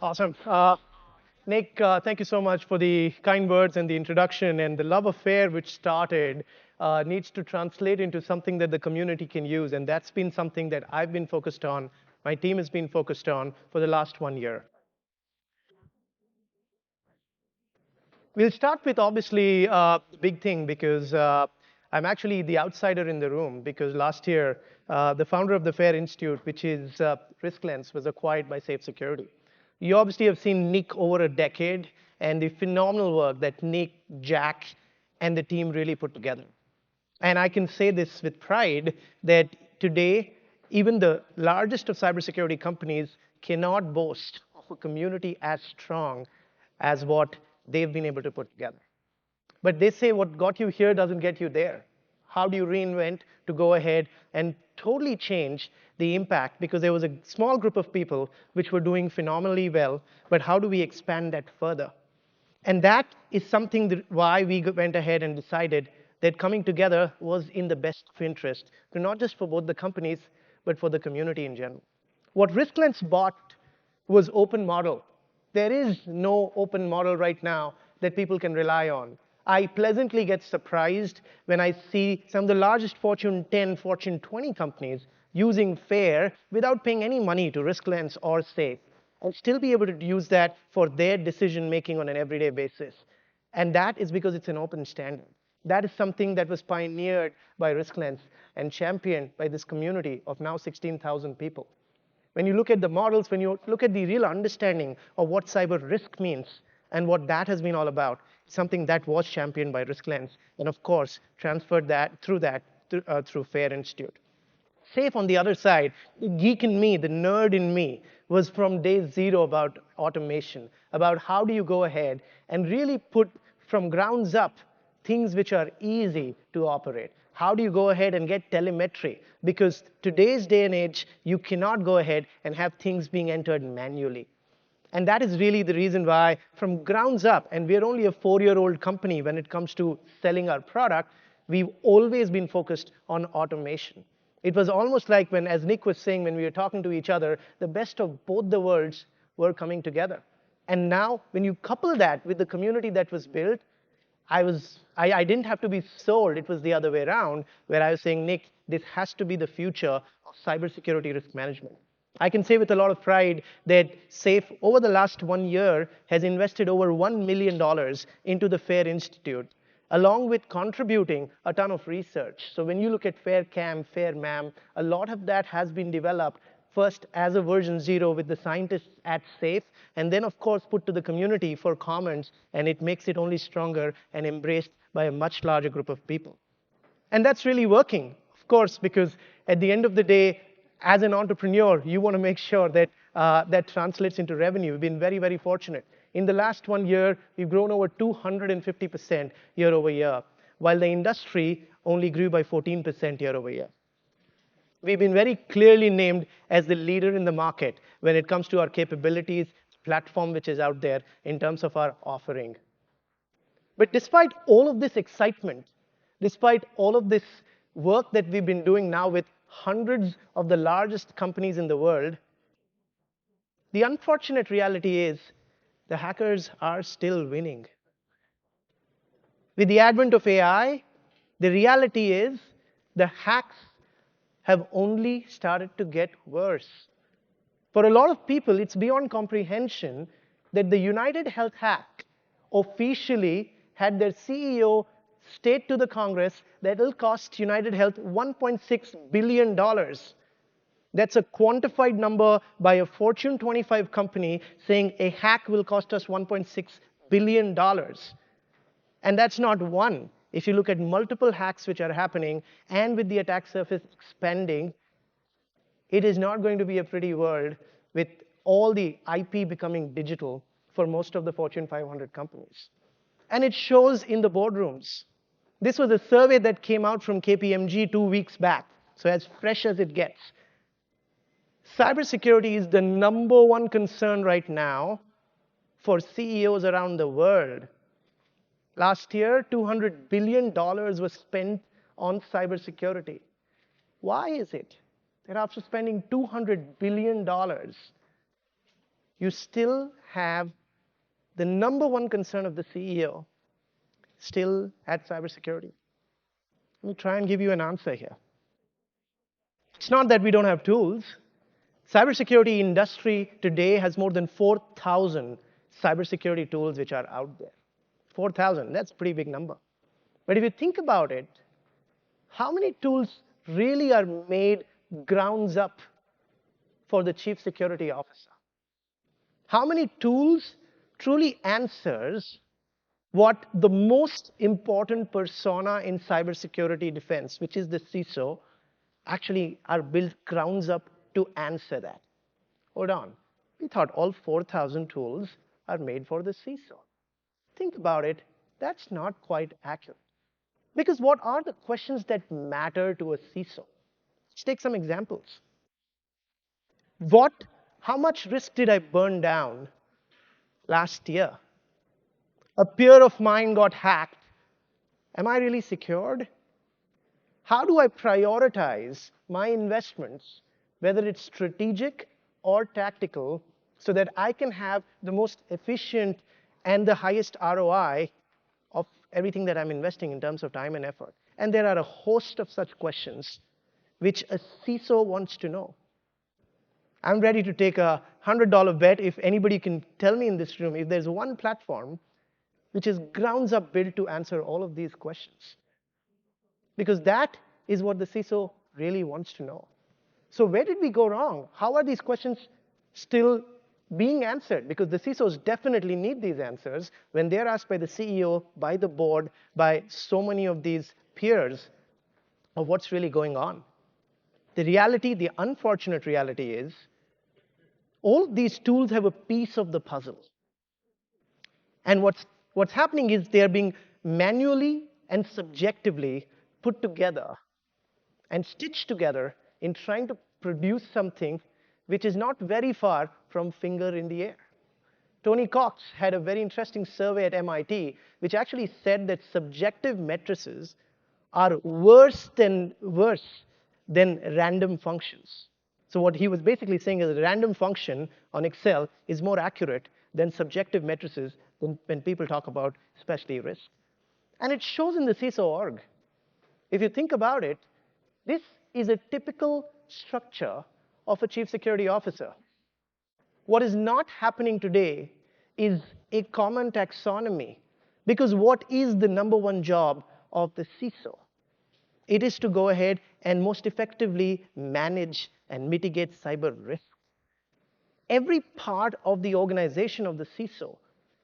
Awesome. Nick, thank you so much for the kind words and the introduction. And the love affair which started needs to translate into something that the community can use. And that's been something that I've been focused on, my team has been focused on for the last 1 year. We'll start with obviously the big thing because I'm actually the outsider in the room because last year the founder of the FAIR Institute, which is RiskLens, was acquired by Safe Security. You obviously have seen Nick over a decade and the phenomenal work that Nick, Jack, and the team really put together. And I can say this with pride that today, even the largest of cybersecurity companies cannot boast of a community as strong as what they've been able to put together. But they say what got you here doesn't get you there. How do you reinvent to go ahead and totally change the impact? Because there was a small group of people which were doing phenomenally well, but how do we expand that further? And that is something that why we went ahead and decided that coming together was in the best of interest, to not just for both the companies, but for the community in general. What RiskLens bought was open model. There is no open model right now that people can rely on. I pleasantly get surprised when I see some of the largest Fortune 10, Fortune 20 companies using FAIR without paying any money to RiskLens or Safe and still be able to use that for their decision making on an everyday basis. And that is because it's an open standard. That is something that was pioneered by RiskLens and championed by this community of now 16,000 people. When you look at the models, when you look at the real understanding of what cyber risk means and what that has been all about, something that was championed by RiskLens and of course transferred that through FAIR Institute. Safe on the other side, the geek in me, the nerd in me, was from day zero about automation, about how do you go ahead and really put from grounds up things which are easy to operate. How do you go ahead and get telemetry? Because today's day and age, you cannot go ahead and have things being entered manually. And that is really the reason why, from grounds up, and we're only a 4-year-old company when it comes to selling our product, we've always been focused on automation. It was almost like when, as Nick was saying, when we were talking to each other, the best of both the worlds were coming together. And now, when you couple that with the community that was built, I didn't have to be sold. It was the other way around, where I was saying, Nick, this has to be the future of cybersecurity risk management. I can say with a lot of pride that SAFE, over the last 1 year, has invested over $1 million into the FAIR Institute, along with contributing a ton of research. So when you look at FAIR-CAM, FAIR-MAM, a lot of that has been developed first as a version 0 with the scientists at SAFE, and then, of course, put to the community for comments, and it makes it only stronger and embraced by a much larger group of people. And that's really working, of course, because at the end of the day, as an entrepreneur, you want to make sure that that translates into revenue. We've been very, very fortunate. In the last 1 year, we've grown over 250% year over year, while the industry only grew by 14% year over year. We've been very clearly named as the leader in the market when it comes to our capabilities, platform which is out there in terms of our offering. But despite all of this excitement, despite all of this work that we've been doing now with hundreds of the largest companies in the world, the unfortunate reality is the hackers are still winning. With the advent of AI, the reality is the hacks have only started to get worse. For a lot of people, it's beyond comprehension that the United Health hack officially had their CEO state to the Congress that it'll cost United Health $1.6 billion. That's a quantified number by a Fortune 25 company saying a hack will cost us $1.6 billion. And that's not one. If you look at multiple hacks which are happening and with the attack surface expanding, it is not going to be a pretty world with all the IP becoming digital for most of the Fortune 500 companies. And it shows in the boardrooms. This was a survey that came out from KPMG 2 weeks back, so as fresh as it gets. Cybersecurity is the #1 concern right now for CEOs around the world. Last year, $200 billion was spent on cybersecurity. Why is it that after spending $200 billion, you still have the number one concern of the CEO still at cybersecurity? Let me try and give you an answer here. It's not that we don't have tools. Cybersecurity industry today has more than 4,000 cybersecurity tools which are out there. 4,000, that's a pretty big number. But if you think about it, how many tools really are made grounds up for the chief security officer? How many tools truly answers what the most important persona in cybersecurity defense, which is the CISO, actually are built grounds up to answer that? Hold on. We thought all 4,000 tools are made for the CISO. Think about it. That's not quite accurate. Because what are the questions that matter to a CISO? Let's take some examples. How much risk did I burn down last year? A peer of mine got hacked. Am I really secured? How do I prioritize my investments, whether it's strategic or tactical, so that I can have the most efficient and the highest ROI of everything that I'm investing in terms of time and effort? And there are a host of such questions which a CISO wants to know. I'm ready to take a $100 bet if anybody can tell me in this room if there's one platform which is grounds up built to answer all of these questions. Because that is what the CISO really wants to know. So where did we go wrong? How are these questions still being answered? Because the CISOs definitely need these answers when they're asked by the CEO, by the board, by so many of these peers of what's really going on. The reality, the unfortunate reality is, all these tools have a piece of the puzzle. And what's happening is they are being manually and subjectively put together and stitched together in trying to produce something which is not very far from finger in the air. Tony Cox had a very interesting survey at MIT which actually said that subjective matrices are worse than random functions. So what he was basically saying is a random function on Excel is more accurate than subjective matrices when people talk about especially risk. And it shows in the CISO org. If you think about it, this is a typical structure of a chief security officer. What is not happening today is a common taxonomy. Because what is the number one job of the CISO? It is to go ahead and most effectively manage and mitigate cyber risk. Every part of the organization of the CISO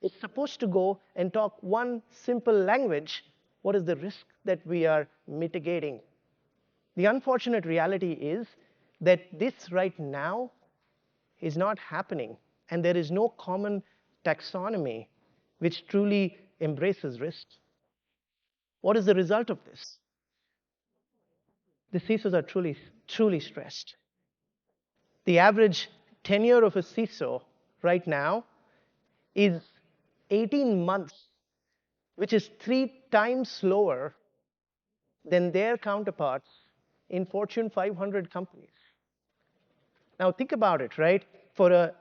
is supposed to go and talk one simple language. What is the risk that we are mitigating? The unfortunate reality is that this right now is not happening, and there is no common taxonomy which truly embraces risk. What is the result of this? The CISOs are truly stressed. The average tenure of a CISO right now is 18 months, which is 3 times slower than their counterparts in Fortune 500 companies. Now think about it, right? For a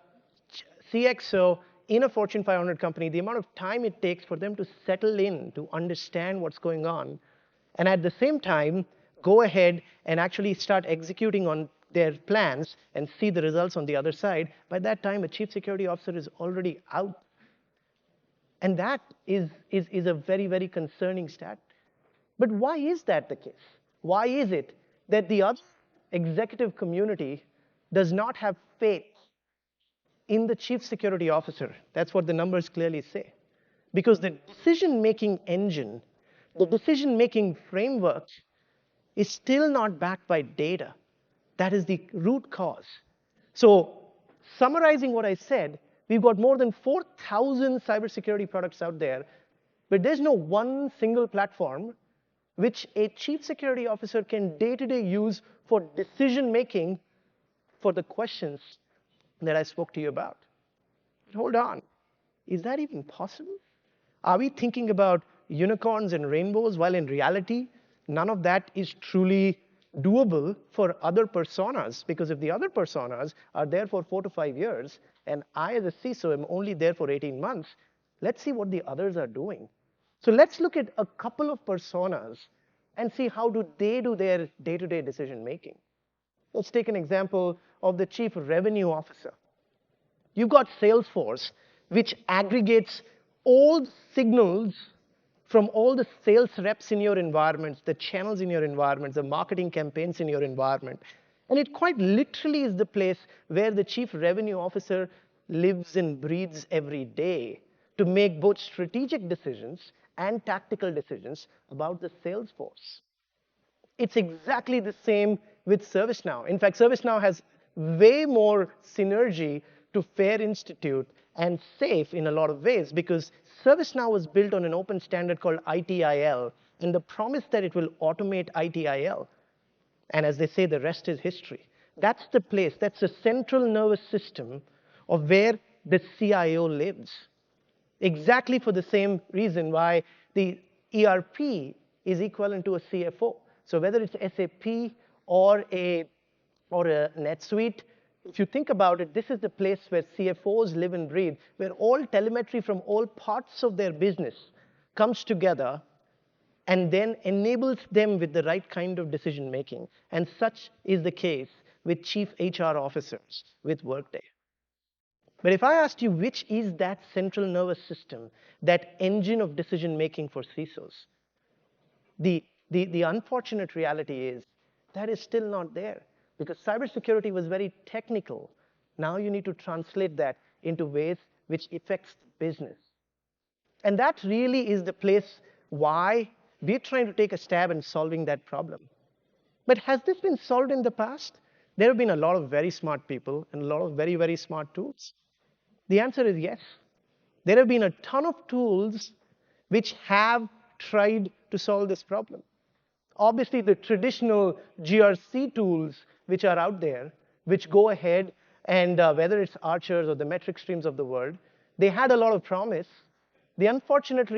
CXO in a Fortune 500 company, the amount of time it takes for them to settle in, to understand what's going on, and at the same time, go ahead and actually start executing on their plans and see the results on the other side, by that time, a chief security officer is already out. And that is a very, very concerning stat. But why is that the case? Why is it that the other executive community does not have faith in the chief security officer? That's what the numbers clearly say. Because the decision-making engine, the decision-making framework is still not backed by data. That is the root cause. So summarizing what I said, we've got more than 4,000 cybersecurity products out there, but there's no one single platform which a chief security officer can day-to-day use for decision-making for the questions that I spoke to you about. But hold on. Is that even possible? Are we thinking about unicorns and rainbows while in reality, none of that is truly doable for other personas? Because if the other personas are there for 4 to 5 years, and I, as a CISO, am only there for 18 months. Let's see what the others are doing. So let's look at a couple of personas and see how do they do their day-to-day decision making. Let's take an example of the chief revenue officer. You've got Salesforce, which aggregates all signals from all the sales reps in your environments, the channels in your environments, the marketing campaigns in your environment. And it quite literally is the place where the chief revenue officer lives and breathes every day to make both strategic decisions and tactical decisions about the sales force. It's exactly the same with ServiceNow. In fact, ServiceNow has way more synergy to FAIR Institute and SAFE in a lot of ways because ServiceNow was built on an open standard called ITIL and the promise that it will automate ITIL. And as they say, the rest is history. That's the place, that's the central nervous system of where the CIO lives. Exactly for the same reason why the ERP is equivalent to a CFO. So whether it's SAP or a NetSuite, if you think about it, this is the place where CFOs live and breathe, where all telemetry from all parts of their business comes together and then enables them with the right kind of decision making. And such is the case with chief HR officers with Workday. But if I asked you which is that central nervous system, that engine of decision making for CISOs, the unfortunate reality is that is still not there because cybersecurity was very technical. Now you need to translate that into ways which affects business. And that really is the place why we're trying to take a stab in solving that problem. But has this been solved in the past? There have been a lot of very smart people and a lot of very, very smart tools. The answer is yes. There have been a ton of tools which have tried to solve this problem. Obviously, the traditional GRC tools which are out there, which go ahead and whether it's Archers or the metric streams of the world, they had a lot of promise. The unfortunate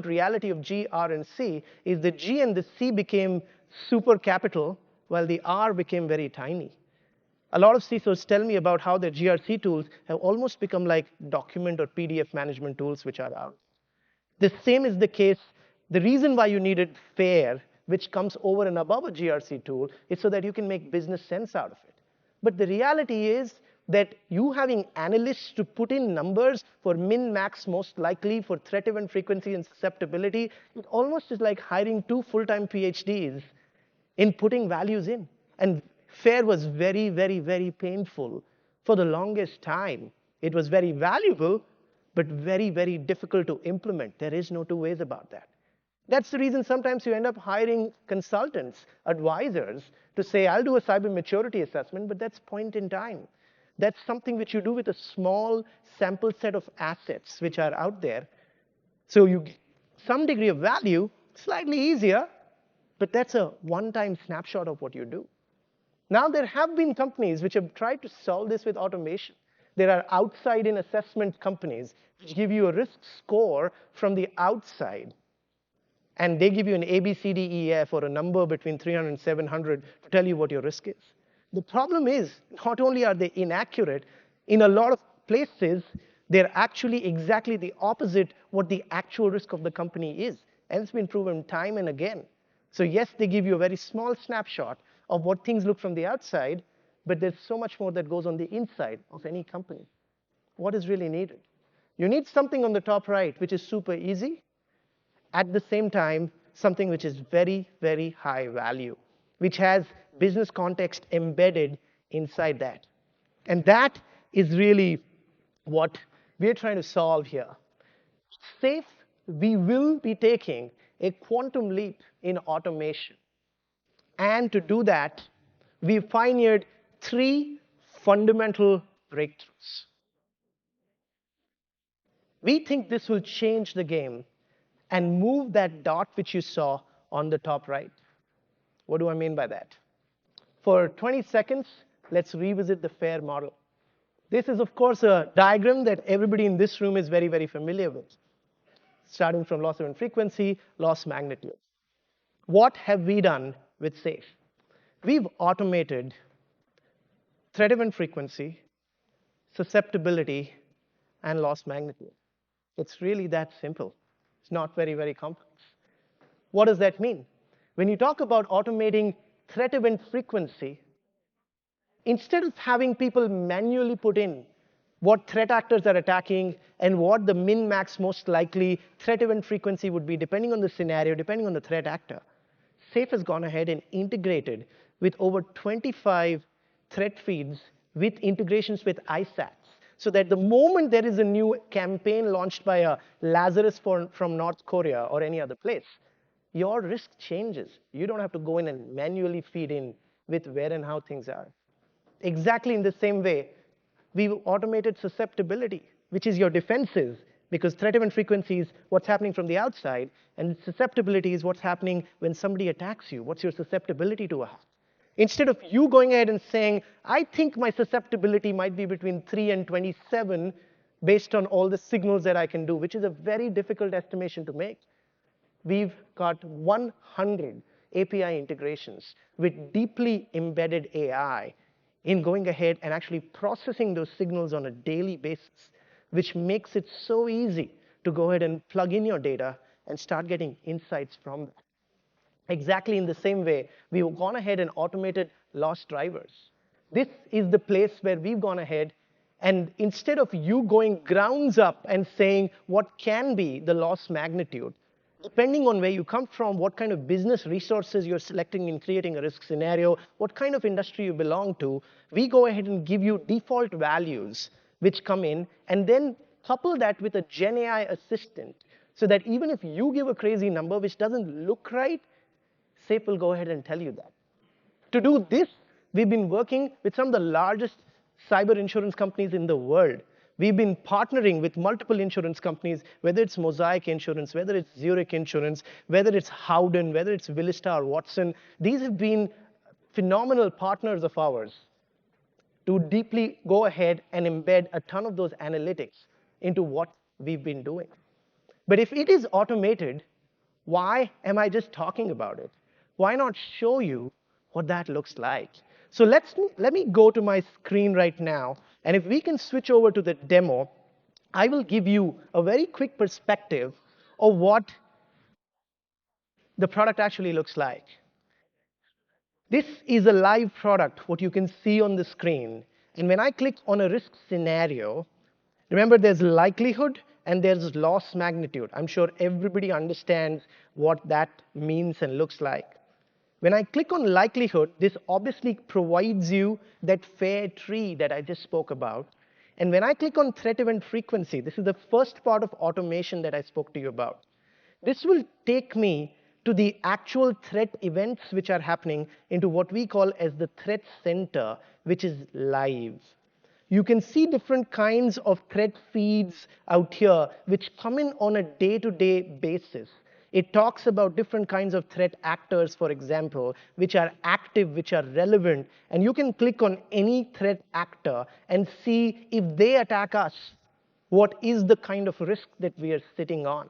reality of G, R, and C is the G and the C became super capital while the R became very tiny. A lot of CISOs tell me about how their GRC tools have almost become like document or PDF management tools which are out. The same is the case. The reason why you needed FAIR, which comes over and above a GRC tool, is so that you can make business sense out of it. But the reality is that you having analysts to put in numbers for min, max, most likely, for threat event frequency and susceptibility, it almost is like hiring 2 full-time PhDs in putting values in. And FAIR was very, very, very painful for the longest time. It was very valuable, but very, very difficult to implement. There is no two ways about that. That's the reason sometimes you end up hiring consultants, advisors, to say, I'll do a cyber maturity assessment, but that's point in time. That's something which you do with a small sample set of assets which are out there. So you get some degree of value, slightly easier, but that's a one-time snapshot of what you do. Now, there have been companies which have tried to solve this with automation. There are outside-in assessment companies which give you a risk score from the outside. And they give you an A, B, C, D, E, F, or a number between 300 and 700 to tell you what your risk is. The problem is, not only are they inaccurate, in a lot of places, they're actually exactly the opposite what the actual risk of the company is. And it's been proven time and again. So yes, they give you a very small snapshot of what things look from the outside, but there's so much more that goes on the inside of any company. What is really needed? You need something on the top right, which is super easy. At the same time, something which is very, very high value, which has business context embedded inside that. And that is really what we're trying to solve here. Safe, we will be taking a quantum leap in automation. And to do that, we pioneered 3 fundamental breakthroughs. We think this will change the game and move that dot which you saw on the top right. What do I mean by that? For 20 seconds, let's revisit the FAIR model. This is, of course, a diagram that everybody in this room is very, very familiar with, starting from loss event frequency, loss magnitude. What have we done with SAFE? We've automated threat event frequency, susceptibility, and loss magnitude. It's really that simple. It's not very, very complex. What does that mean? When you talk about automating threat event frequency, instead of having people manually put in what threat actors are attacking and what the min-max most likely threat event frequency would be, depending on the scenario, depending on the threat actor, Safe has gone ahead and integrated with over 25 threat feeds with integrations with ISACs, so that the moment there is a new campaign launched by a Lazarus from North Korea or any other place, your risk changes. You don't have to go in and manually feed in with where and how things are. Exactly in the same way, we've automated susceptibility, which is your defenses, because threat event frequency is what's happening from the outside, and susceptibility is what's happening when somebody attacks you. What's your susceptibility to a hack? Instead of you going ahead and saying, I think my susceptibility might be between 3 and 27 based on all the signals that I can do, which is a very difficult estimation to make. We've got 100 API integrations with deeply embedded AI in going ahead and actually processing those signals on a daily basis, which makes it so easy to go ahead and plug in your data and start getting insights from that. Exactly in the same way, we've gone ahead and automated loss drivers. This is the place where we've gone ahead and instead of you going grounds up and saying what can be the loss magnitude, depending on where you come from, what kind of business resources you're selecting in creating a risk scenario, what kind of industry you belong to, we go ahead and give you default values which come in, and then couple that with a Gen AI assistant so that even if you give a crazy number which doesn't look right, Safe will go ahead and tell you that. To do this, we've been working with some of the largest cyber insurance companies in the world. We've been partnering with multiple insurance companies, whether it's Mosaic Insurance, whether it's Zurich Insurance, whether it's Howden, whether it's Willista or Watson. These have been phenomenal partners of ours to deeply go ahead and embed a ton of those analytics into what we've been doing. But if it is automated, why am I just talking about it? Why not show you what that looks like? So let me go to my screen right now, and if we can switch over to the demo, I will give you a very quick perspective of what the product actually looks like. This is a live product, what you can see on the screen. And when I click on a risk scenario, remember there's likelihood and there's loss magnitude. I'm sure everybody understands what that means and looks like. When I click on likelihood, this obviously provides you that fair tree that I just spoke about. And when I click on threat event frequency, this is the first part of automation that I spoke to you about. This will take me to the actual threat events which are happening into what we call as the threat center, which is live. You can see different kinds of threat feeds out here which come in on a day-to-day basis. It talks about different kinds of threat actors, for example, which are active, which are relevant. And you can click on any threat actor and see if they attack us, what is the kind of risk that we are sitting on,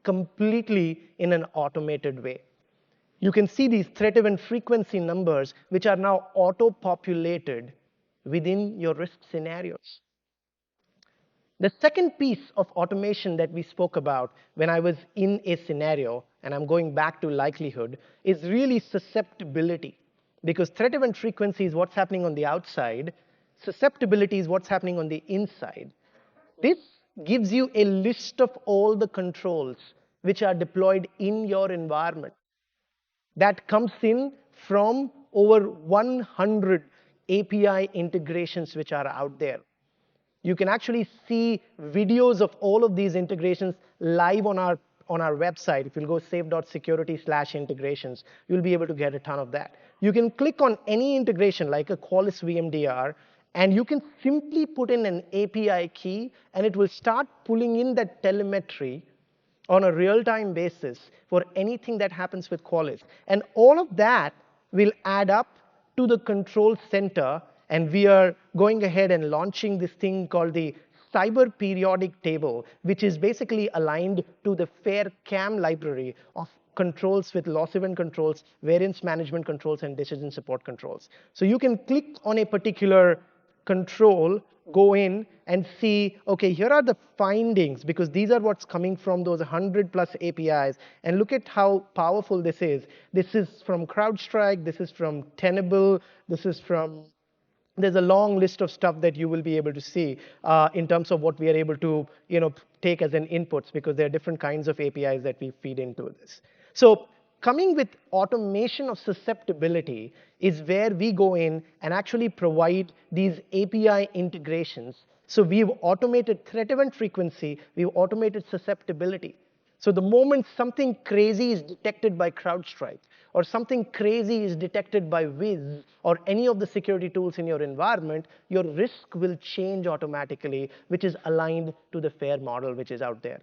completely in an automated way. You can see these threat event frequency numbers, which are now auto-populated within your risk scenarios. The second piece of automation that we spoke about when I was in a scenario, and I'm going back to likelihood, is really susceptibility. Because threat event frequency is what's happening on the outside. Susceptibility is what's happening on the inside. This gives you a list of all the controls which are deployed in your environment. That comes in from over 100 API integrations which are out there. You can actually see videos of all of these integrations live on our website. If you'll go safe.security/integrations, you'll be able to get a ton of that. You can click on any integration like a Qualys VMDR, and you can simply put in an API key, and it will start pulling in that telemetry on a real-time basis for anything that happens with Qualys. And all of that will add up to the control center, and we are going ahead and launching this thing called the Cyber Periodic Table, which is basically aligned to the FairCam library of controls with loss event controls, variance management controls, and decision support controls. So you can click on a particular control, go in and see, okay, here are the findings, because these are what's coming from those 100 plus APIs, and look at how powerful this is. This is from CrowdStrike, this is from Tenable, this is from, there's a long list of stuff that you will be able to see in terms of what we are able to take as an inputs, because there are different kinds of APIs that we feed into this. So coming with automation of susceptibility is where we go in and actually provide these API integrations. So we've automated threat event frequency, we've automated susceptibility. So the moment something crazy is detected by CrowdStrike, or something crazy is detected by Wiz, or any of the security tools in your environment, your risk will change automatically, which is aligned to the FAIR model which is out there.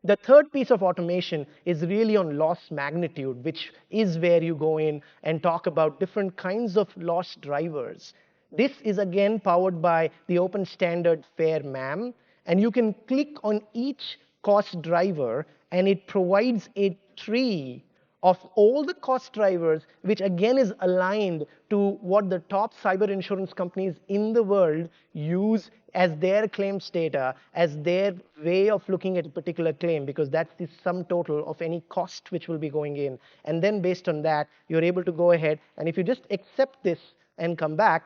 The third piece of automation is really on loss magnitude, which is where you go in and talk about different kinds of loss drivers. This is again powered by the open standard FAIR MAM, and you can click on each cost driver, and it provides a tree of all the cost drivers, which again is aligned to what the top cyber insurance companies in the world use as their claims data, as their way of looking at a particular claim, because that's the sum total of any cost which will be going in. And then based on that, you're able to go ahead, and if you just accept this and come back,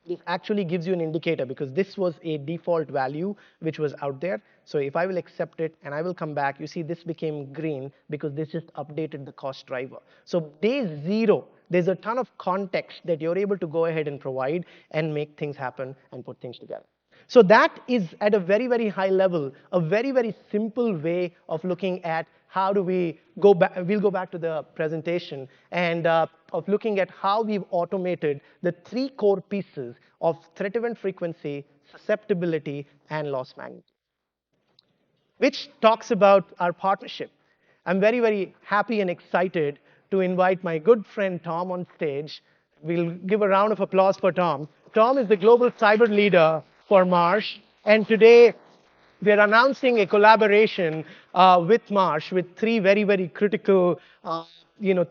this actually gives you an indicator, because this was a default value which was out there. So if I will accept it and I will come back, you see this became green because this just updated the cost driver. So day zero, there's a ton of context that you're able to go ahead and provide and make things happen and put things together. So that is, at a very, very high level, a very, very simple way of looking at how do we go back. We'll go back to the presentation, and of looking at how we've automated the three core pieces of threat event frequency, susceptibility, and loss magnitude, which talks about our partnership. I'm very, very happy and excited to invite my good friend Tom on stage. We'll give a round of applause for Tom. Tom is the global cyber leader for Marsh, and today we're announcing a collaboration with Marsh with three very, very critical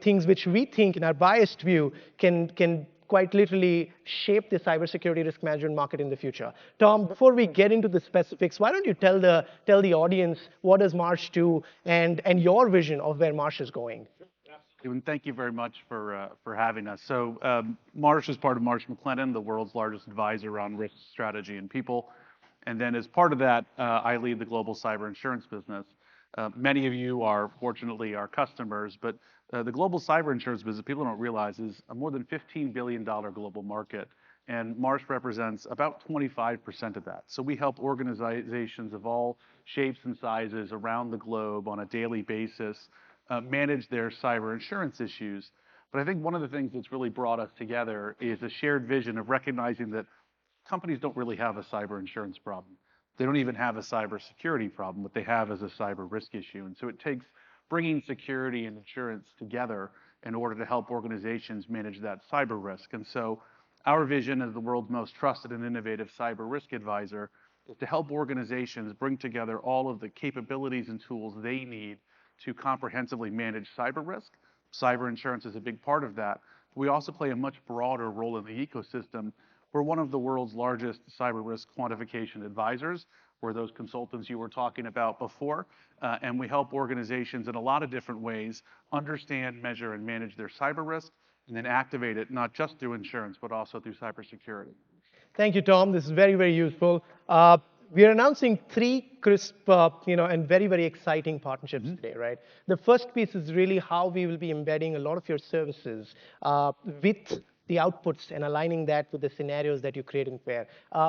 things which we think, in our biased view, can quite literally shape the cybersecurity risk management market in the future. Tom, before we get into the specifics, why don't you tell the audience what does Marsh do, and your vision of where Marsh is going? And thank you very much for having us. So Marsh is part of Marsh McLennan, the world's largest advisor on risk strategy and people. And then as part of that, I lead the global cyber insurance business. Many of you are fortunately our customers, but the global cyber insurance business, people don't realize, is a more than $15 billion global market. And Marsh represents about 25% of that. So we help organizations of all shapes and sizes around the globe on a daily basis manage their cyber insurance issues. But I think one of the things that's really brought us together is a shared vision of recognizing that companies don't really have a cyber insurance problem. They don't even have a cyber security problem. What they have is a cyber risk issue. And so it takes bringing security and insurance together in order to help organizations manage that cyber risk. And so our vision as the world's most trusted and innovative cyber risk advisor is to help organizations bring together all of the capabilities and tools they need to comprehensively manage cyber risk. Cyber insurance is a big part of that. We also play a much broader role in the ecosystem. We're one of the world's largest cyber risk quantification advisors. We're those consultants you were talking about before, and we help organizations in a lot of different ways understand, measure, and manage their cyber risk, and then activate it not just through insurance, but also through cybersecurity. Thank you, Tom. This is very, very useful. We are announcing three crisp, and very, very exciting partnerships today, right? The first piece is really how we will be embedding a lot of your services with the outputs and aligning that with the scenarios that you create in FAIR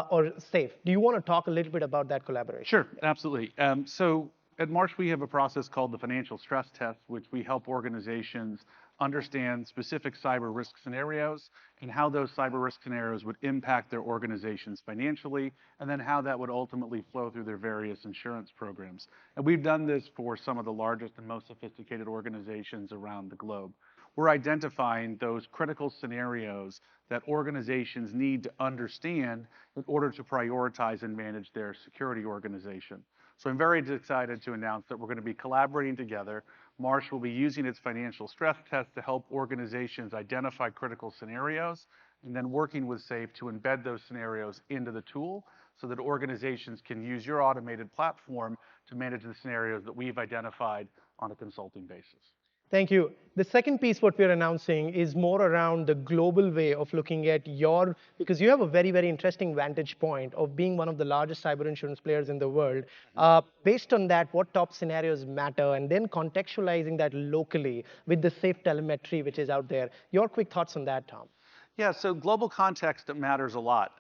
or SAFE. Do you want to talk a little bit about that collaboration? Sure, absolutely. So at Marsh, we have a process called the financial stress test, which we help organizations understand specific cyber risk scenarios and how those cyber risk scenarios would impact their organizations financially, and then how that would ultimately flow through their various insurance programs. And we've done this for some of the largest and most sophisticated organizations around the globe. We're identifying those critical scenarios that organizations need to understand in order to prioritize and manage their security organization. So I'm very excited to announce that we're going to be collaborating together. Marsh will be using its financial stress test to help organizations identify critical scenarios and then working with Safe to embed those scenarios into the tool so that organizations can use your automated platform to manage the scenarios that we've identified on a consulting basis. Thank you. The second piece, what we're announcing, is more around the global way of looking at your, because you have a very, very interesting vantage point of being one of the largest cyber insurance players in the world. Based on that, what top scenarios matter, and then contextualizing that locally with the safe telemetry which is out there. Your quick thoughts on that, Tom? Yeah, so global context matters a lot.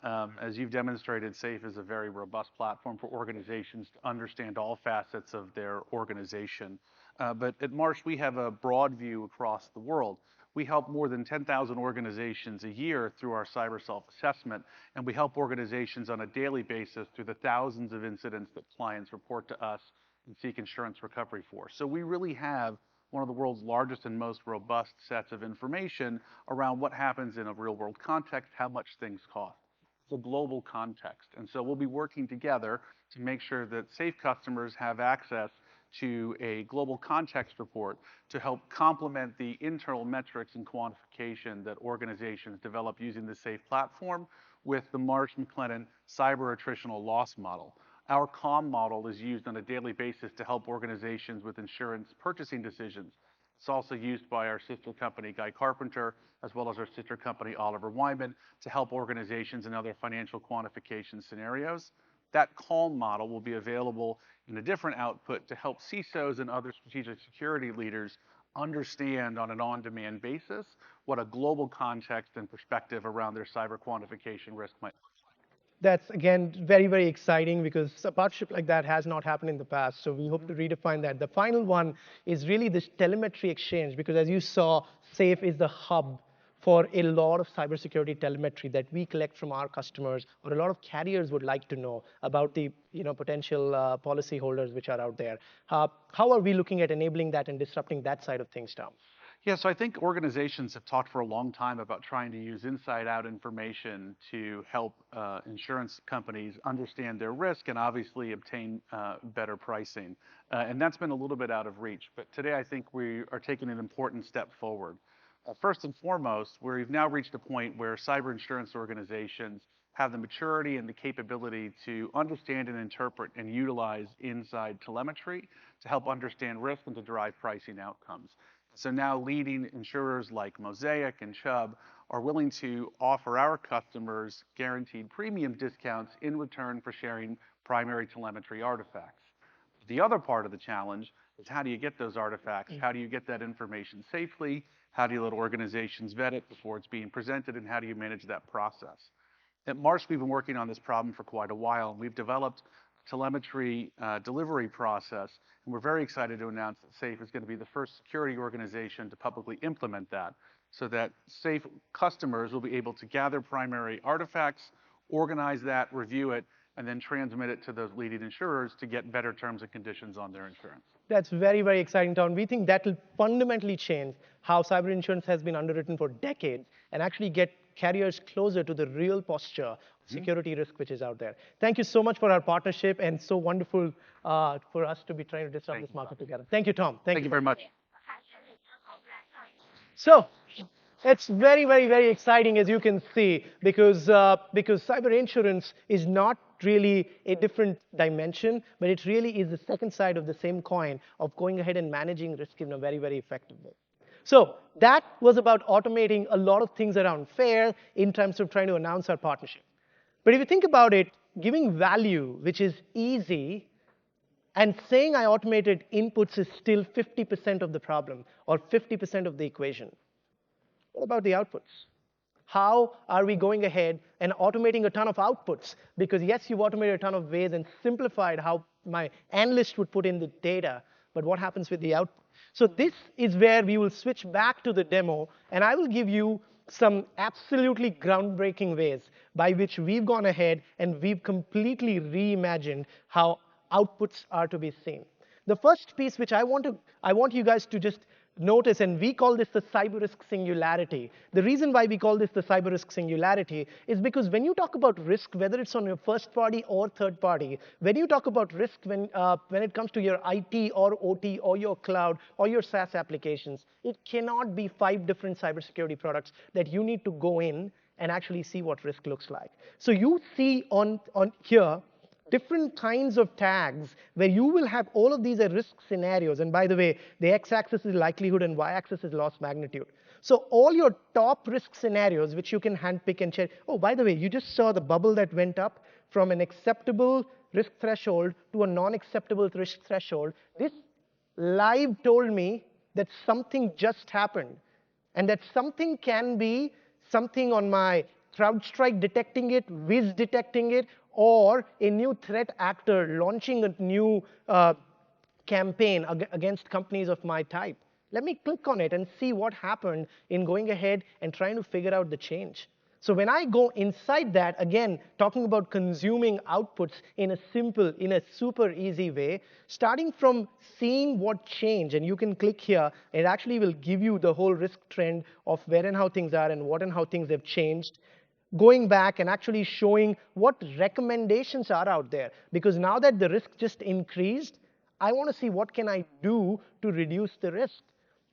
As you've demonstrated, SAFE is a very robust platform for organizations to understand all facets of their organization. But at Marsh, we have a broad view across the world. We help more than 10,000 organizations a year through our cyber self-assessment, and we help organizations on a daily basis through the thousands of incidents that clients report to us and seek insurance recovery for. So we really have one of the world's largest and most robust sets of information around what happens in a real world context, how much things cost. It's a global context. And so we'll be working together to make sure that safe customers have access to a global context report to help complement the internal metrics and quantification that organizations develop using the SAFE platform with the Marsh McLennan cyber attritional loss model. Our COM model is used on a daily basis to help organizations with insurance purchasing decisions. It's also used by our sister company, Guy Carpenter, as well as our sister company, Oliver Wyman, to help organizations in other financial quantification scenarios. That COM model will be available in a different output to help CISOs and other strategic security leaders understand on an on-demand basis what a global context and perspective around their cyber quantification risk might look like. That's, again, very, very exciting because a partnership like that has not happened in the past. So we hope to redefine that. The final one is really this telemetry exchange, because as you saw, SAFE is the hub for a lot of cybersecurity telemetry that we collect from our customers, or a lot of carriers would like to know about the potential policy holders which are out there. How are we looking at enabling that and disrupting that side of things, Tom? Yeah, so I think organizations have talked for a long time about trying to use inside-out information to help insurance companies understand their risk and obviously obtain better pricing. And that's been a little bit out of reach. But today I think we are taking an important step forward. First and foremost, we've now reached a point where cyber insurance organizations have the maturity and the capability to understand and interpret and utilize inside telemetry to help understand risk and to drive pricing outcomes. So now leading insurers like Mosaic and Chubb are willing to offer our customers guaranteed premium discounts in return for sharing primary telemetry artifacts. The other part of the challenge is, how do you get those artifacts? How do you get that information safely? How do you let organizations vet it before it's being presented? And how do you manage that process? At Marsh, we've been working on this problem for quite a while, and we've developed telemetry delivery process, and we're very excited to announce that SAFE is going to be the first security organization to publicly implement that, so that SAFE customers will be able to gather primary artifacts, organize that, review it, and then transmit it to those leading insurers to get better terms and conditions on their insurance. That's very, very exciting, Tom. We think that will fundamentally change how cyber insurance has been underwritten for decades and actually get carriers closer to the real posture of security risk which is out there. Thank you so much for our partnership, and so wonderful for us to be trying to disrupt this market together. Thank you, Tom. Thank you very much. So it's very, very, very exciting, as you can see, because cyber insurance is not really a different dimension, but it really is the second side of the same coin of going ahead and managing risk in a very, very effective way. So that was about automating a lot of things around FAIR in terms of trying to announce our partnership. But if you think about it, giving value, which is easy, and saying I automated inputs is still 50% of the problem or 50% of the equation. What about the outputs? How are we going ahead and automating a ton of outputs? Because yes, you've automated a ton of ways and simplified how my analyst would put in the data, but what happens with the output? So this is where we will switch back to the demo, and I will give you some absolutely groundbreaking ways by which we've gone ahead and we've completely reimagined how outputs are to be seen. The first piece which I want you guys to just notice, and we call this the cyber risk singularity. The reason why we call this the cyber risk singularity is because when you talk about risk, whether it's on your first party or third party, when you talk about risk when it comes to your IT or OT or your cloud or your SaaS applications, it cannot be 5 different cybersecurity products that you need to go in and actually see what risk looks like. So you see on here different kinds of tags where you will have all of these are risk scenarios. And by the way, the x-axis is likelihood and y-axis is loss magnitude. So all your top risk scenarios, which you can handpick and check. Oh, by the way, you just saw the bubble that went up from an acceptable risk threshold to a non-acceptable risk threshold. This live told me that something just happened. And that something can be something on my CrowdStrike detecting it, Wiz detecting it, or a new threat actor launching a new campaign against companies of my type. Let me click on it and see what happened in going ahead and trying to figure out the change. So when I go inside that, again, talking about consuming outputs in a simple, in a super easy way, starting from seeing what changed, and you can click here, it actually will give you the whole risk trend of where and how things are and what and how things have changed. Going back and actually showing what recommendations are out there. Because now that the risk just increased, I want to see what can I do to reduce the risk.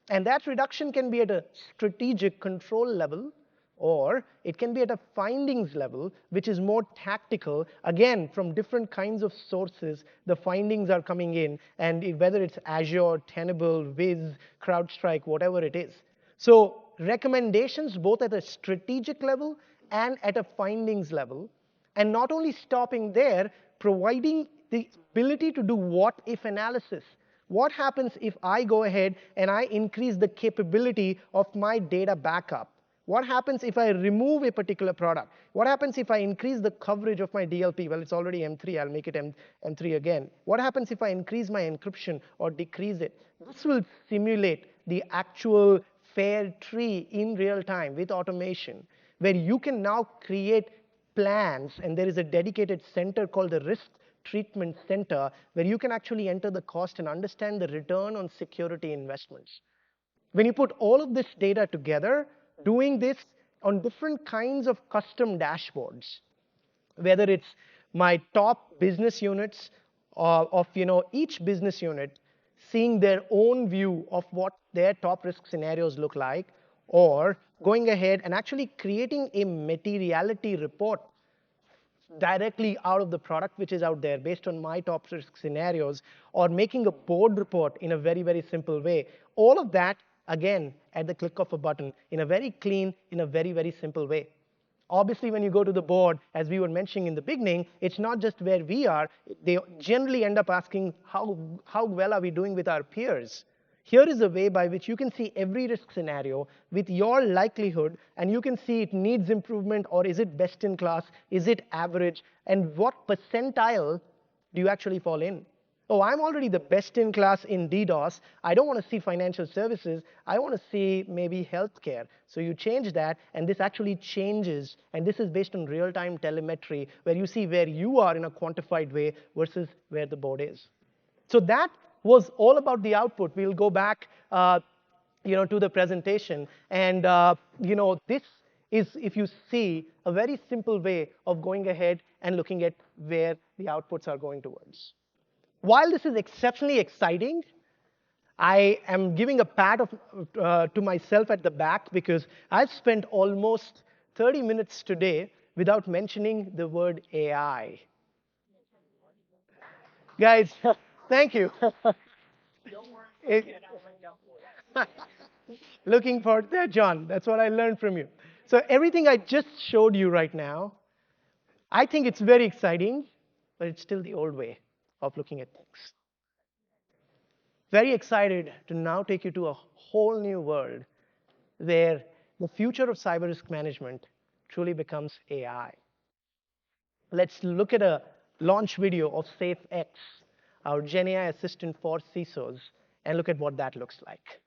And that reduction can be at a strategic control level, or it can be at a findings level, which is more tactical. Again, from different kinds of sources, the findings are coming in, and whether it's Azure, Tenable, Wiz, CrowdStrike, whatever it is. So recommendations both at a strategic level and at a findings level. And not only stopping there, providing the ability to do what-if analysis. What happens if I go ahead and I increase the capability of my data backup? What happens if I remove a particular product? What happens if I increase the coverage of my DLP? Well, it's already M3. I'll make it M3 again. What happens if I increase my encryption or decrease it? This will simulate the actual fair tree in real time with automation, where you can now create plans, and there is a dedicated center called the Risk Treatment Center, where you can actually enter the cost and understand the return on security investments. When you put all of this data together, doing this on different kinds of custom dashboards, whether it's my top business units of each business unit seeing their own view of what their top risk scenarios look like, or going ahead and actually creating a materiality report directly out of the product which is out there based on my top risk scenarios, or making a board report in a very, very simple way. All of that, again, at the click of a button, in a very clean, in a very, very simple way. Obviously, when you go to the board, as we were mentioning in the beginning, it's not just where we are. They generally end up asking, how well are we doing with our peers? Here is a way by which you can see every risk scenario with your likelihood, and you can see it needs improvement, or is it best in class, is it average, and what percentile do you actually fall in? Oh, I'm already the best in class in DDoS. I don't want to see financial services. I want to see maybe healthcare. So you change that, and this actually changes. And this is based on real-time telemetry, where you see where you are in a quantified way versus where the board is. So that was all about the output. We'll go back to the presentation. And this is, if you see, a very simple way of going ahead and looking at where the outputs are going towards. While this is exceptionally exciting, I am giving a pat to myself at the back, because I've spent almost 30 minutes today without mentioning the word AI. Guys, thank you. Looking forward there, John. That's what I learned from you. So everything I just showed you right now, I think it's very exciting, but it's still the old way of looking at things. Very excited to now take you to a whole new world where the future of cyber risk management truly becomes AI. Let's look at a launch video of SafeX, our GenAI assistant for CISOs, and look at what that looks like.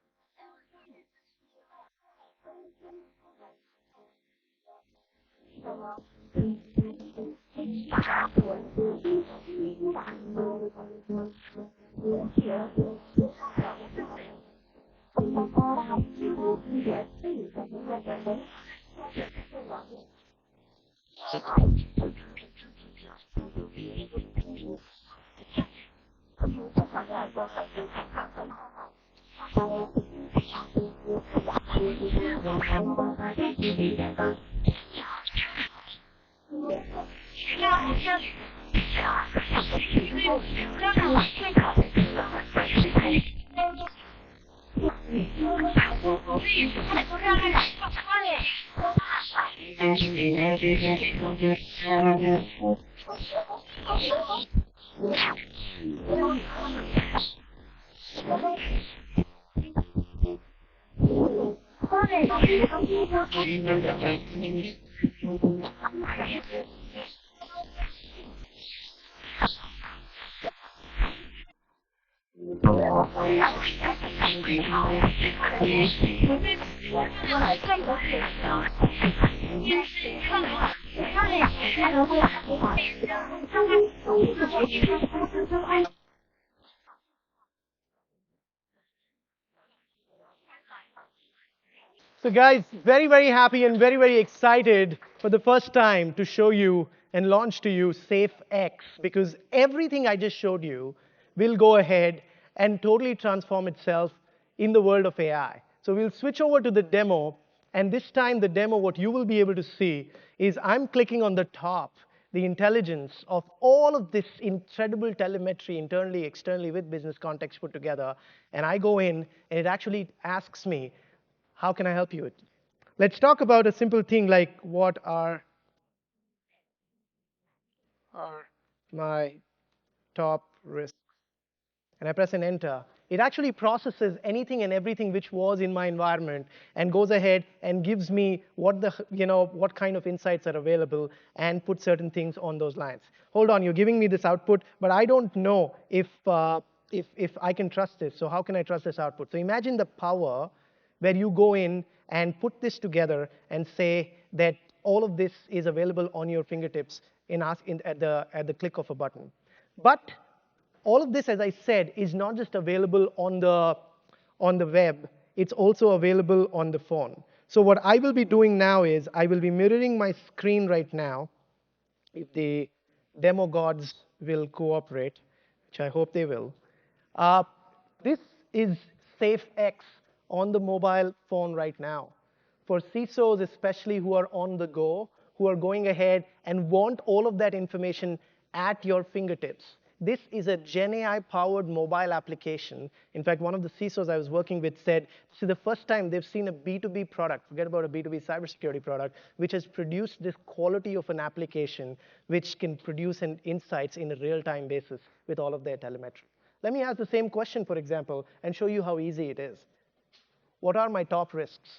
So guys, very, very happy and very, very excited for the first time to show you and launch to you SafeX, because everything I just showed you will go ahead and totally transform itself in the world of AI. So we'll switch over to the demo, and this time the demo, what you will be able to see is I'm clicking on the top, the intelligence of all of this incredible telemetry internally, externally, with business context put together, and I go in and it actually asks me, how can I help you? Let's talk about a simple thing like what are my top risks? And I press an enter. It actually processes anything and everything which was in my environment and goes ahead and gives me what kind of insights are available and put certain things on those lines. Hold on, you're giving me this output, but I don't know if I can trust this. So how can I trust this output? So imagine the power where you go in and put this together and say that all of this is available on your fingertips at the click of a button. But all of this, as I said, is not just available on the web. It's also available on the phone. So what I will be doing now is I will be mirroring my screen right now, if the demo gods will cooperate, which I hope they will. Uh, this is SafeX on the mobile phone right now. For CISOs, especially who are on the go, who are going ahead and want all of that information at your fingertips. This is a GenAI-powered mobile application. In fact, one of the CISOs I was working with said this is the first time they've seen a B2B product, forget about a B2B cybersecurity product, which has produced this quality of an application which can produce insights in a real-time basis with all of their telemetry. Let me ask the same question, for example, and show you how easy it is. What are my top risks?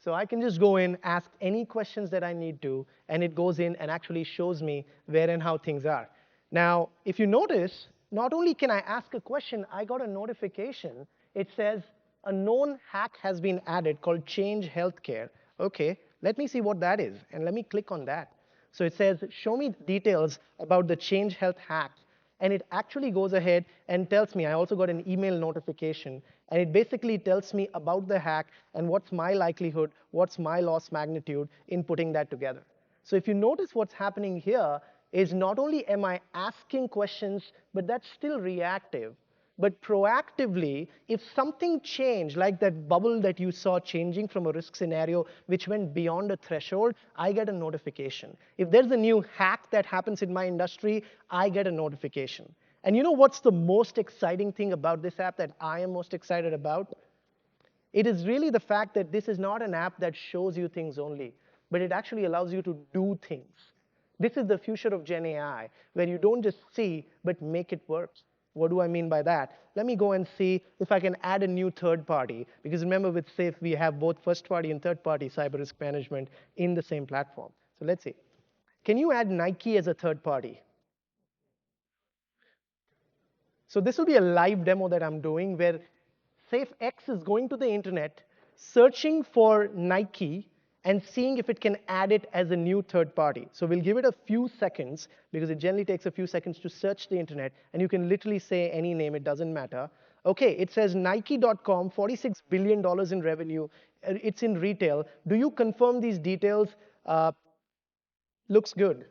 So I can just go in, ask any questions that I need to, and it goes in and actually shows me where and how things are. Now, if you notice, not only can I ask a question, I got a notification. It says a known hack has been added called Change Healthcare. OK, let me see what that is, and let me click on that. So it says, show me details about the Change Health hack. And it actually goes ahead and tells me, I also got an email notification, and it basically tells me about the hack and what's my likelihood, what's my loss magnitude in putting that together. So if you notice what's happening here is not only am I asking questions, but that's still reactive. But proactively, if something changed, like that bubble that you saw changing from a risk scenario which went beyond a threshold, I get a notification. If there's a new hack that happens in my industry, I get a notification. And you know what's the most exciting thing about this app that I am most excited about? It is really the fact that this is not an app that shows you things only, but it actually allows you to do things. This is the future of Gen AI, where you don't just see, but make it work. What do I mean by that? Let me go and see if I can add a new third party. Because remember, with Safe, we have both first party and third party cyber risk management in the same platform. So let's see. Can you add Nike as a third party? So this will be a live demo that I'm doing where SafeX is going to the internet, searching for Nike, and seeing if it can add it as a new third party. So we'll give it a few seconds, because it generally takes a few seconds to search the internet. And you can literally say any name. It doesn't matter. OK, it says Nike.com, $46 billion in revenue. It's in retail. Do you confirm these details? Looks good.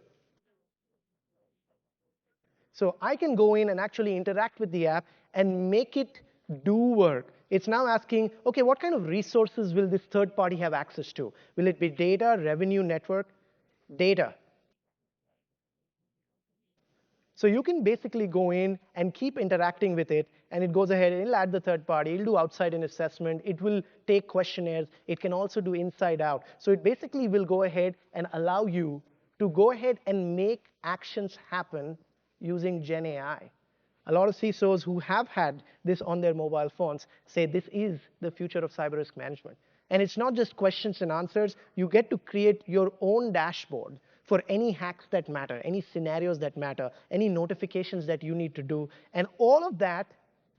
So I can go in and actually interact with the app and make it do work. It's now asking, OK, what kind of resources will this third party have access to? Will it be data, revenue, network? data. So you can basically go in and keep interacting with it, and it goes ahead and it'll add the third party, it'll do outside in assessment, it will take questionnaires, it can also do inside out. So it basically will go ahead and allow you to go ahead and make actions happen using Gen AI. A lot of CISOs who have had this on their mobile phones say this is the future of cyber risk management. And it's not just questions and answers. You get to create your own dashboard for any hacks that matter, any scenarios that matter, any notifications that you need to do, and all of that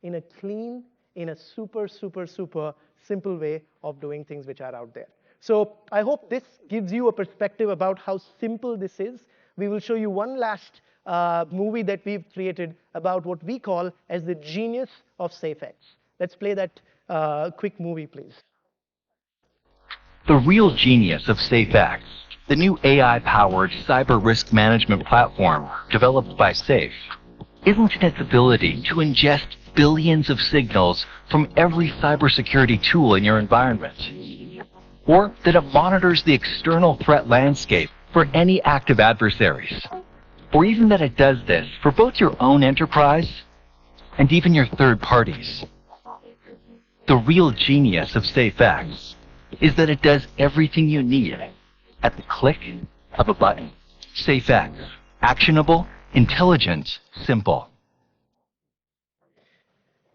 in a clean, in a super, super, super simple way of doing things which are out there. So I hope this gives you a perspective about how simple this is. We will show you one last movie that we've created about what we call as the genius of SafeX. Let's play that quick movie, please. The real genius of SafeX, the new AI-powered cyber risk management platform developed by Safe, isn't in its ability to ingest billions of signals from every cybersecurity tool in your environment, or that it monitors the external threat landscape for any active adversaries, or even that it does this for both your own enterprise and even your third parties. The real genius of SafeX is that it does everything you need at the click of a button. SafeX. Actionable, intelligent, simple.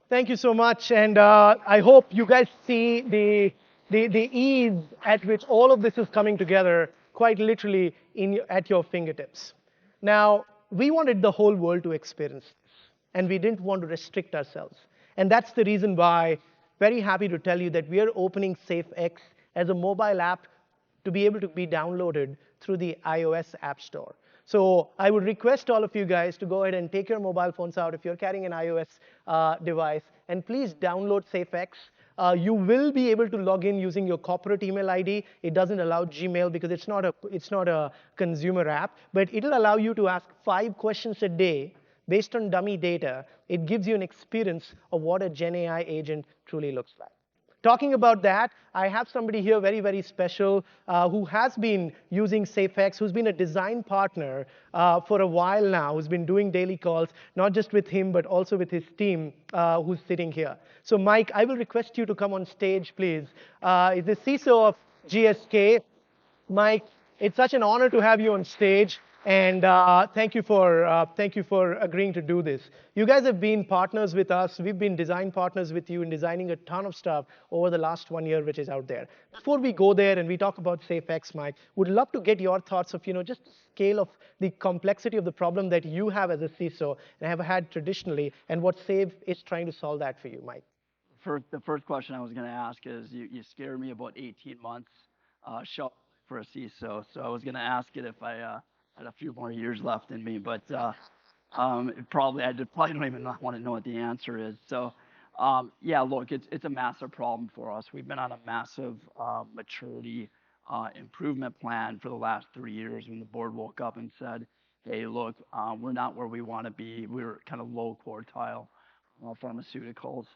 Thank you so much, and I hope you guys see the ease at which all of this is coming together, quite literally at your fingertips. Now, we wanted the whole world to experience this, and we didn't want to restrict ourselves. And that's the reason why, very happy to tell you that we are opening SafeX as a mobile app to be able to be downloaded through the iOS App Store. So I would request all of you guys to go ahead and take your mobile phones out if you're carrying an iOS device, and please download SafeX. You will be able to log in using your corporate email ID. It doesn't allow Gmail because it's not a consumer app, but it'll allow you to ask 5 questions a day based on dummy data. It gives you an experience of what a Gen AI agent truly looks like. Talking about that, I have somebody here very, very special who has been using SafeX, who's been a design partner for a while now, who's been doing daily calls, not just with him, but also with his team who's sitting here. So Mike, I will request you to come on stage, please. He's the CISO of GSK. Mike, it's such an honor to have you on stage. And thank you for agreeing to do this. You guys have been partners with us. We've been design partners with you in designing a ton of stuff over the last 1 year, which is out there. Before we go there and we talk about SafeX, Mike, would love to get your thoughts of just the scale of the complexity of the problem that you have as a CISO and have had traditionally, and what Safe is trying to solve that for you, Mike. The first question I was going to ask is, you scared me about 18 months show for a CISO. So I was going to ask it if I had a few more years left in me, but I probably don't even want to know what the answer is. So yeah, look, it's a massive problem for us. We've been on a massive maturity improvement plan for the last 3 years. When the board woke up and said, "Hey, look, we're not where we want to be. We're kind of low quartile pharmaceuticals,"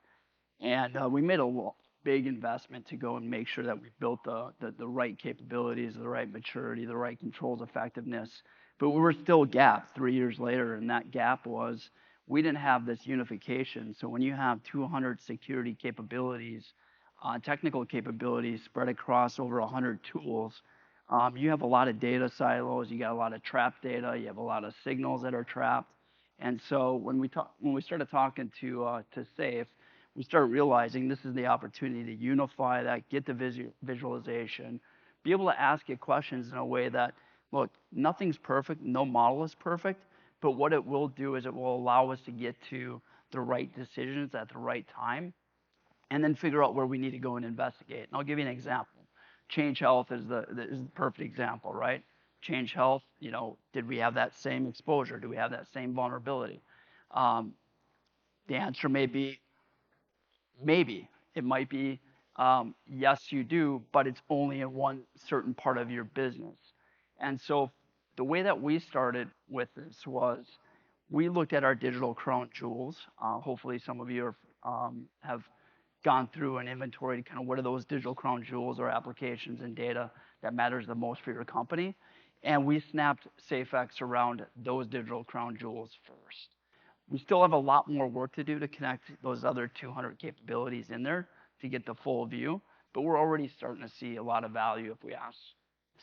and we made a big investment to go and make sure that we built the right capabilities, the right maturity, the right controls effectiveness. But we were still gapped 3 years later, and that gap was we didn't have this unification. So when you have 200 security capabilities, technical capabilities spread across over 100 tools, you have a lot of data silos, you got a lot of trapped data, you have a lot of signals that are trapped. And so when we started talking to Safe, we started realizing this is the opportunity to unify that, get the visualization, be able to ask it questions in a way that, look, nothing's perfect, no model is perfect, but what it will do is it will allow us to get to the right decisions at the right time, and then figure out where we need to go and investigate. And I'll give you an example. Change Health is the perfect example, right? Change Health, did we have that same exposure? Do we have that same vulnerability? The answer may be maybe. It might be yes, you do, but it's only in one certain part of your business. And so the way that we started with this was we looked at our digital crown jewels. Hopefully some of you have gone through an inventory to kind of what are those digital crown jewels or applications and data that matters the most for your company. And we snapped SafeX around those digital crown jewels first. We still have a lot more work to do to connect those other 200 capabilities in there to get the full view, but we're already starting to see a lot of value if we ask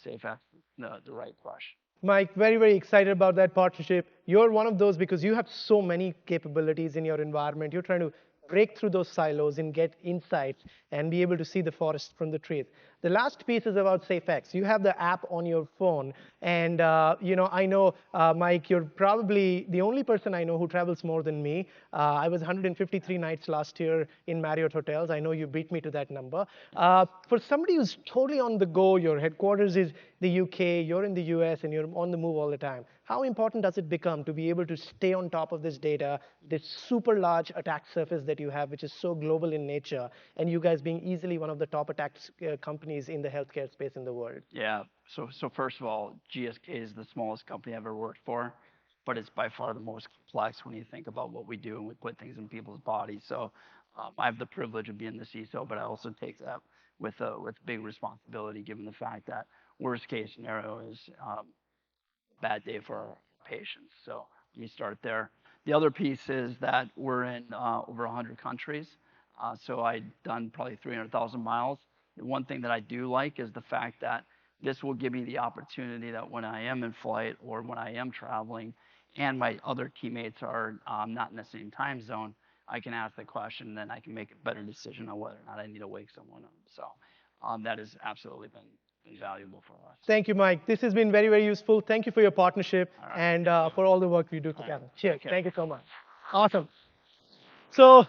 SafeX the right question. Mike, very, very excited about that partnership. You're one of those because you have so many capabilities in your environment. You're trying to break through those silos and get insights and be able to see the forest from the trees. The last piece is about SafeX. You have the app on your phone, and I know, Mike, you're probably the only person I know who travels more than me. I was 153 nights last year in Marriott hotels. I know you beat me to that number. For somebody who's totally on the go, your headquarters is the UK, you're in the US, and you're on the move all the time. How important does it become to be able to stay on top of this data, this super large attack surface that you have, which is so global in nature, and you guys being easily one of the top attack companies in the healthcare space in the world? Yeah. So first of all, GSK is the smallest company I've ever worked for, but it's by far the most complex when you think about what we do and we put things in people's bodies. So I have the privilege of being the CISO, but I also take that with big responsibility, given the fact that worst case scenario is bad day for our patients. So let me start there. The other piece is that we're in over 100 countries. So I've done probably 300,000 miles. The one thing that I do like is the fact that this will give me the opportunity that when I am in flight or when I am traveling and my other teammates are not in the same time zone, I can ask the question, and then I can make a better decision on whether or not I need to wake someone up. So that has absolutely been valuable for us. Thank you, Mike. This has been very, very useful. Thank you for your partnership and for all the work we do together. Cheers. Thank you so much. Awesome. So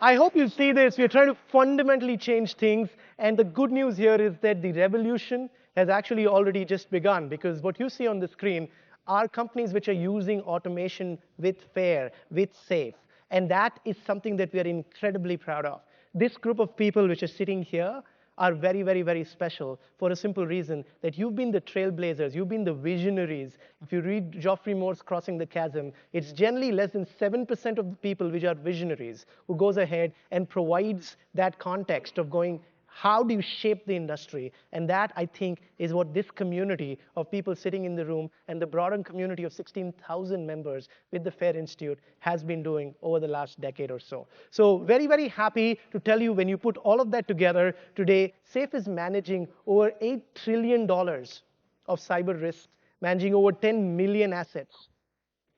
I hope you see this. We're trying to fundamentally change things. And the good news here is that the revolution has actually already just begun, because what you see on the screen are companies which are using automation with FAIR, with SAFE. And that is something that we are incredibly proud of. This group of people which are sitting here are very, very, very special for a simple reason that you've been the trailblazers, you've been the visionaries. If you read Geoffrey Moore's Crossing the Chasm, it's generally less than 7% of the people which are visionaries who goes ahead and provides that context of going, how do you shape the industry? And that, I think, is what this community of people sitting in the room and the broader community of 16,000 members with the FAIR Institute has been doing over the last decade or so. So very, very happy to tell you, when you put all of that together today, SAFE is managing over $8 trillion of cyber risks, managing over 10 million assets,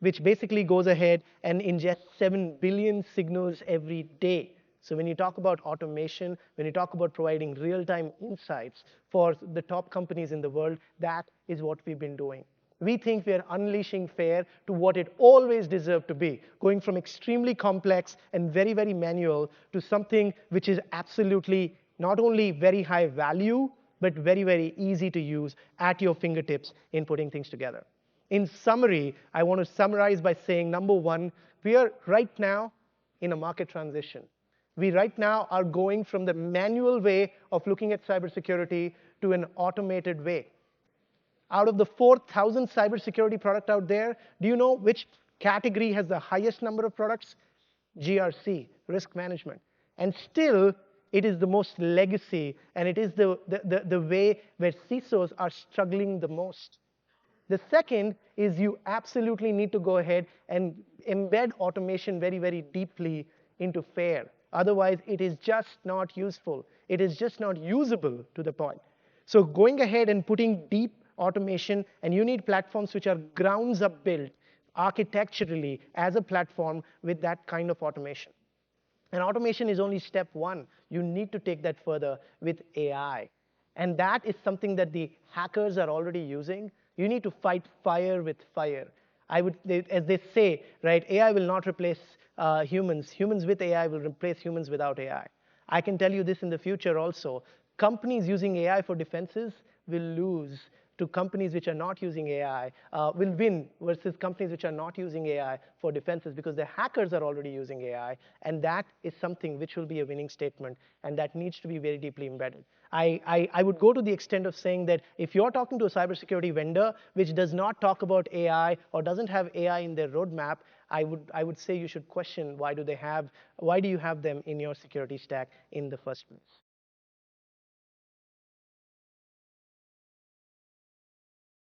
which basically goes ahead and ingests 7 billion signals every day. So when you talk about automation, when you talk about providing real-time insights for the top companies in the world, that is what we've been doing. We think we are unleashing FAIR to what it always deserved to be, going from extremely complex and very, very manual to something which is absolutely not only very high value, but very, very easy to use at your fingertips in putting things together. In summary, I want to summarize by saying, number one, we are right now in a market transition. We right now are going from the manual way of looking at cybersecurity to an automated way. Out of the 4,000 cybersecurity products out there, do you know which category has the highest number of products? GRC, risk management. And still, it is the most legacy, and it is the way where CISOs are struggling the most. The second is you absolutely need to go ahead and embed automation very, very deeply into FAIR. Otherwise, it is just not useful. It is just not usable to the point. So going ahead and putting deep automation, and you need platforms which are grounds up built architecturally as a platform with that kind of automation. And automation is only step one. You need to take that further with AI. And that is something that the hackers are already using. You need to fight fire with fire. As they say, right, AI will not replace humans. Humans with AI will replace humans without AI. I can tell you this in the future also. Companies using AI for defenses will lose to companies which are not using AI, will win versus companies which are not using AI for defenses, because the hackers are already using AI, and that is something which will be a winning statement, and that needs to be very deeply embedded. I would go to the extent of saying that if you're talking to a cybersecurity vendor which does not talk about AI or doesn't have AI in their roadmap, I would say you should question why do you have them in your security stack in the first place.